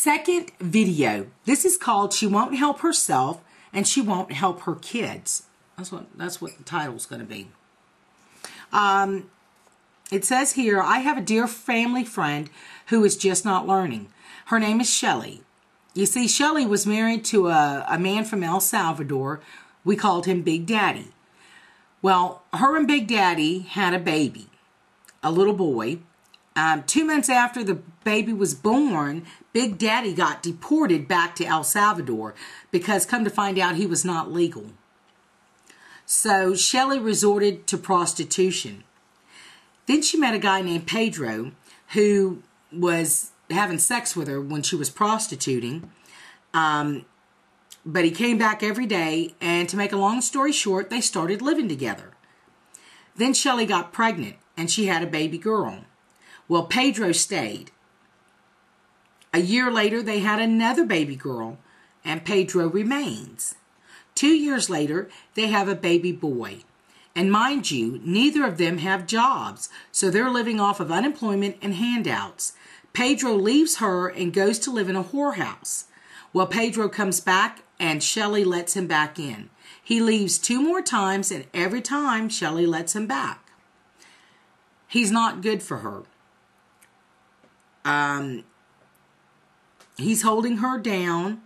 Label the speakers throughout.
Speaker 1: Second video. This is called She Won't Help Herself and She Won't Help Her Kids. That's what the title's going to be. It says here, I have a dear family friend who is just not learning. Her name is Shelly. You see, Shelly was married to a man from El Salvador. We called him Big Daddy. Well, her and Big Daddy had a baby, a little boy. 2 months after the baby was born, Big Daddy got deported back to El Salvador because, come to find out, he was not legal. So Shelly resorted to prostitution. Then she met a guy named Pedro who was having sex with her when she was prostituting. But he came back every day, and to make a long story short, they started living together. Then Shelly got pregnant, and she had a baby girl. Well, Pedro stayed. A year later, they had another baby girl, and Pedro remains. 2 years later, they have a baby boy. And mind you, neither of them have jobs, so they're living off of unemployment and handouts. Pedro leaves her and goes to live in a whorehouse. Well, Pedro comes back, and Shelly lets him back in. He leaves 2 more times, and every time, Shelly lets him back. He's not good for her. He's holding her down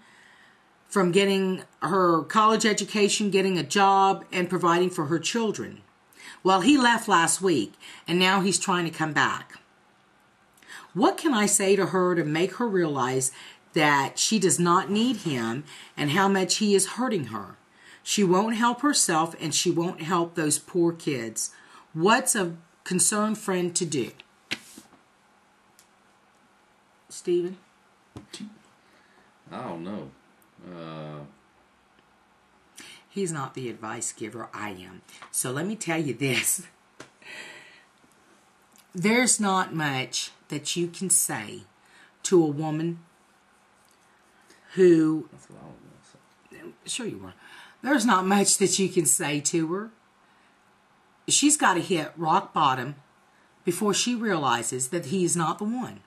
Speaker 1: from getting her college education, getting a job, and providing for her children. Well, he left last week, and now he's trying to come back. What can I say to her to make her realize that she does not need him and how much he is hurting her? She won't help herself, and she won't help those poor kids. What's a concerned friend to do? Stephen?
Speaker 2: I don't know.
Speaker 1: He's not the advice giver. I am. So let me tell you this. There's not much that you can say to a woman who...
Speaker 2: That's what I was going to say.
Speaker 1: Sure you were. There's not much that you can say to her. She's got to hit rock bottom before she realizes that he is not the one.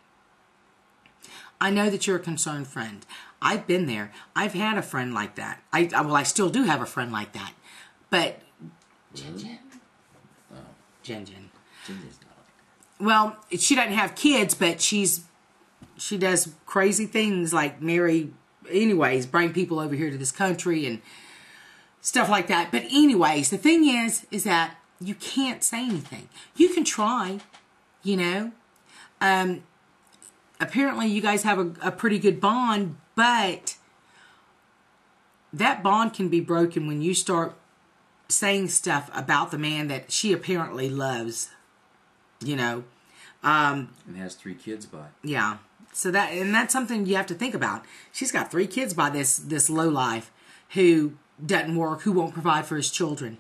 Speaker 1: I know that you're a concerned friend. I've been there. I've had a friend like that. I still do have a friend like that. But Jen.
Speaker 2: Oh.
Speaker 1: Jen.
Speaker 2: Ginger's not.
Speaker 1: Well, she doesn't have kids, but she does crazy things like bring people over here to this country and stuff like that. But anyways, the thing is that you can't say anything. You can try, you know. Apparently you guys have a pretty good bond, but that bond can be broken when you start saying stuff about the man that she apparently loves, you know.
Speaker 2: And has 3 kids by.
Speaker 1: Yeah. So that's something you have to think about. She's got 3 kids by this lowlife who doesn't work, who won't provide for his children.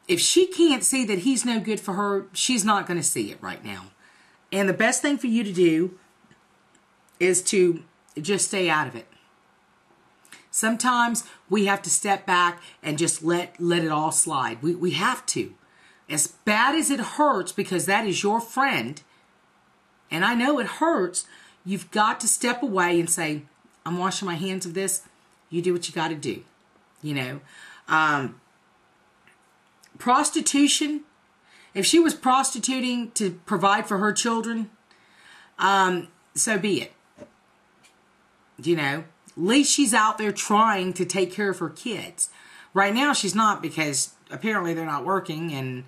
Speaker 1: If she can't see that he's no good for her, she's not going to see it right now. And the best thing for you to do is to just stay out of it. Sometimes we have to step back and just let it all slide. We have to. As bad as it hurts, because that is your friend, and I know it hurts, you've got to step away and say, I'm washing my hands of this. You do what you got to do. You know. Prostitution. If she was prostituting to provide for her children, so be it. You know, at least she's out there trying to take care of her kids. Right now she's not, because apparently they're not working, and,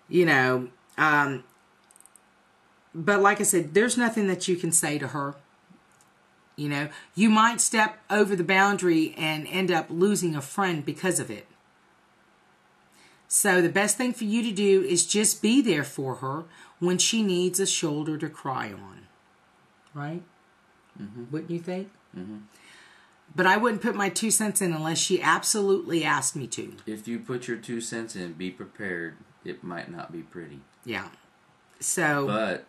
Speaker 1: you know, but like I said, there's nothing that you can say to her. You know, you might step over the boundary and end up losing a friend because of it. So the best thing for you to do is just be there for her when she needs a shoulder to cry on. Right?
Speaker 2: Mm-hmm.
Speaker 1: Wouldn't you think?
Speaker 2: Mm-hmm.
Speaker 1: But I wouldn't put my 2 cents in unless she absolutely asked me to.
Speaker 2: If you put your 2 cents in, be prepared. It might not be pretty.
Speaker 1: Yeah. So.
Speaker 2: But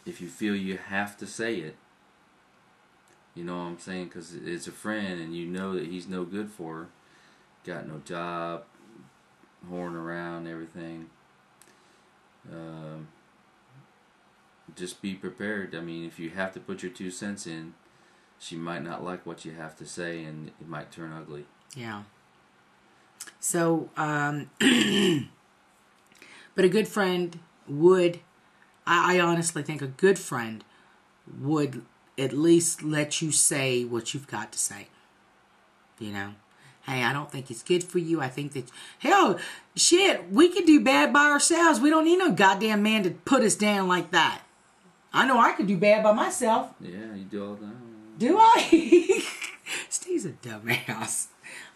Speaker 2: if you feel you have to say it, you know what I'm saying? Because it's a friend and you know that he's no good for her. Got no job, whoring around, everything. just be prepared. I mean, if you have to put your 2 cents in, she might not like what you have to say, and it might turn ugly.
Speaker 1: Yeah. So, but a good friend would, I honestly think a good friend would at least let you say what you've got to say. You know? Hey, I don't think it's good for you. I think that, hell, shit, we can do bad by ourselves. We don't need no goddamn man to put us down like that. I know I could do bad by myself.
Speaker 2: Yeah, you do all that.
Speaker 1: Do I? Steve's a dumbass.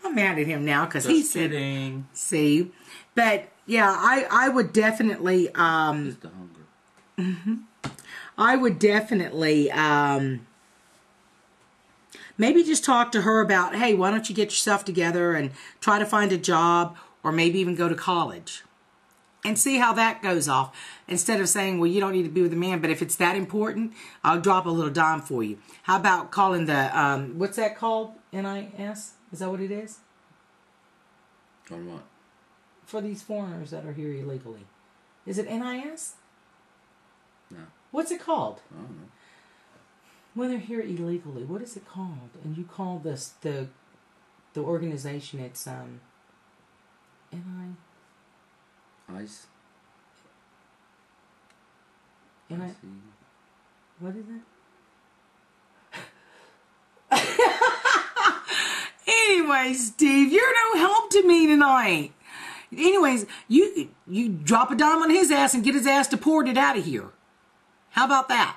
Speaker 1: I'm mad at him now because he said,
Speaker 2: kidding.
Speaker 1: See, but yeah, I would definitely,
Speaker 2: Just the hunger.
Speaker 1: Mm-hmm. I would definitely, maybe just talk to her about, hey, why don't you get yourself together and try to find a job, or maybe even go to college and see how that goes off. Instead of saying, well, you don't need to be with a man, but if it's that important, I'll drop a little dime for you. How about calling the, what's that called? NIS? Is that what it is?
Speaker 2: On what?
Speaker 1: For these foreigners that are here illegally. Is it NIS?
Speaker 2: No.
Speaker 1: What's it called?
Speaker 2: I don't know.
Speaker 1: When they're here illegally, what is it called? And you call this the organization, it's
Speaker 2: ICE.
Speaker 1: What is it? Anyways, Steve, you're no help to me tonight. Anyways, you drop a dime on his ass and get his ass deported out of here. How about that?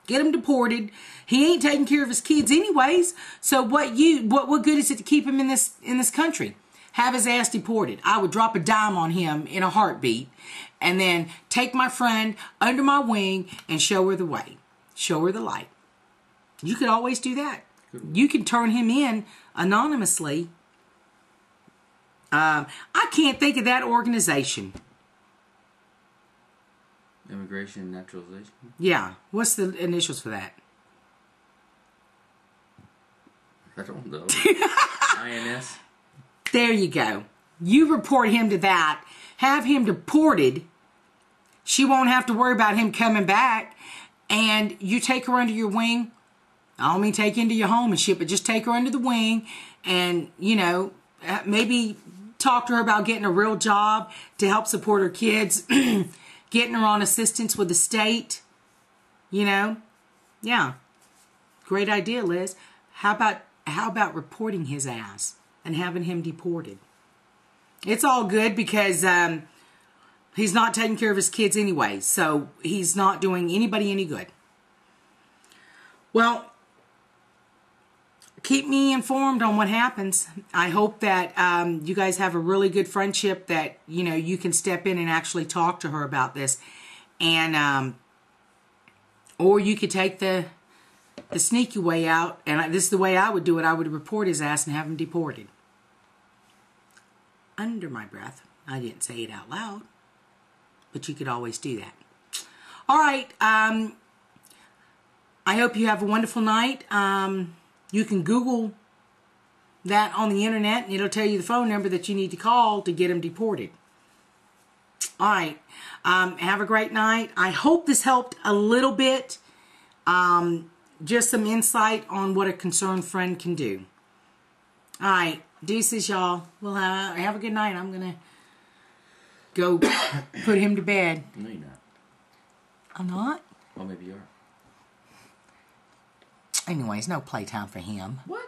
Speaker 1: Get him deported. He ain't taking care of his kids anyways. So what good is it to keep him in this country? Have his ass deported. I would drop a dime on him in a heartbeat, and then take my friend under my wing and show her the way. Show her the light. You could always do that. You can turn him in anonymously. I can't think of that organization.
Speaker 2: Immigration and Naturalization?
Speaker 1: Yeah. What's the initials for that?
Speaker 2: I don't know. INS?
Speaker 1: There you go. You report him to that. Have him deported. She won't have to worry about him coming back. And you take her under your wing. I don't mean take into your home and shit, but just take her under the wing and, you know, maybe talk to her about getting a real job to help support her kids, getting her on assistance with the state, you know. Yeah. Great idea, Liz. How about reporting his ass and having him deported? It's all good because he's not taking care of his kids anyway, so he's not doing anybody any good. Well, keep me informed on what happens. I hope that you guys have a really good friendship, that, you know, you can step in and actually talk to her about this. And, or you could take the sneaky way out. And this is the way I would do it. I would report his ass and have him deported. Under my breath. I didn't say it out loud. But you could always do that. All right. I hope you have a wonderful night. You can Google that on the internet, and it'll tell you the phone number that you need to call to get him deported. All right. Have a great night. I hope this helped a little bit. Just some insight on what a concerned friend can do. All right. Deuces, y'all. Well, have a good night. I'm going to go put him to bed.
Speaker 2: No, you're not.
Speaker 1: I'm not?
Speaker 2: Well, maybe you are.
Speaker 1: Anyways, no playtime for him.
Speaker 2: What?